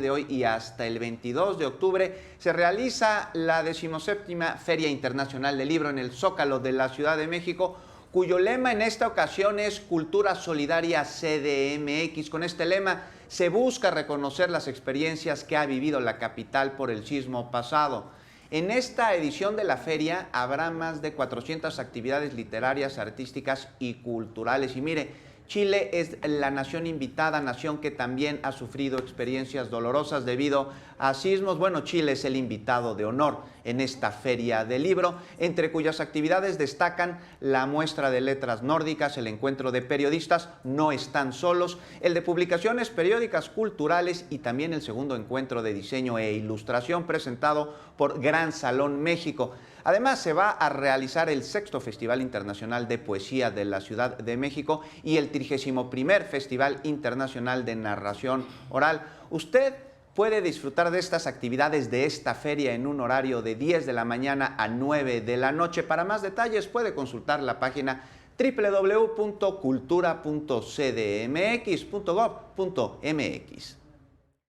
de hoy y hasta el 22 de octubre se realiza la 17ª Feria Internacional del Libro en el Zócalo de la Ciudad de México, cuyo lema en esta ocasión es Cultura Solidaria CDMX. Con este lema se busca reconocer las experiencias que ha vivido la capital por el sismo pasado. En esta edición de la feria habrá más de 400 actividades literarias, artísticas y culturales. Y mire, Chile es la nación invitada, nación que también ha sufrido experiencias dolorosas debido a sismos. Bueno, Chile es el invitado de honor en esta feria del libro, entre cuyas actividades destacan la muestra de letras nórdicas, el encuentro de periodistas No Están Solos, el de publicaciones periódicas culturales y también el segundo encuentro de diseño e ilustración presentado por Gran Salón México. Además, se va a realizar el 6º Festival Internacional de Poesía de la Ciudad de México y el 31º Festival Internacional de Narración Oral. Usted puede disfrutar de estas actividades de esta feria en un horario de 10 de la mañana a 9 de la noche. Para más detalles puede consultar la página www.cultura.cdmx.gov.mx.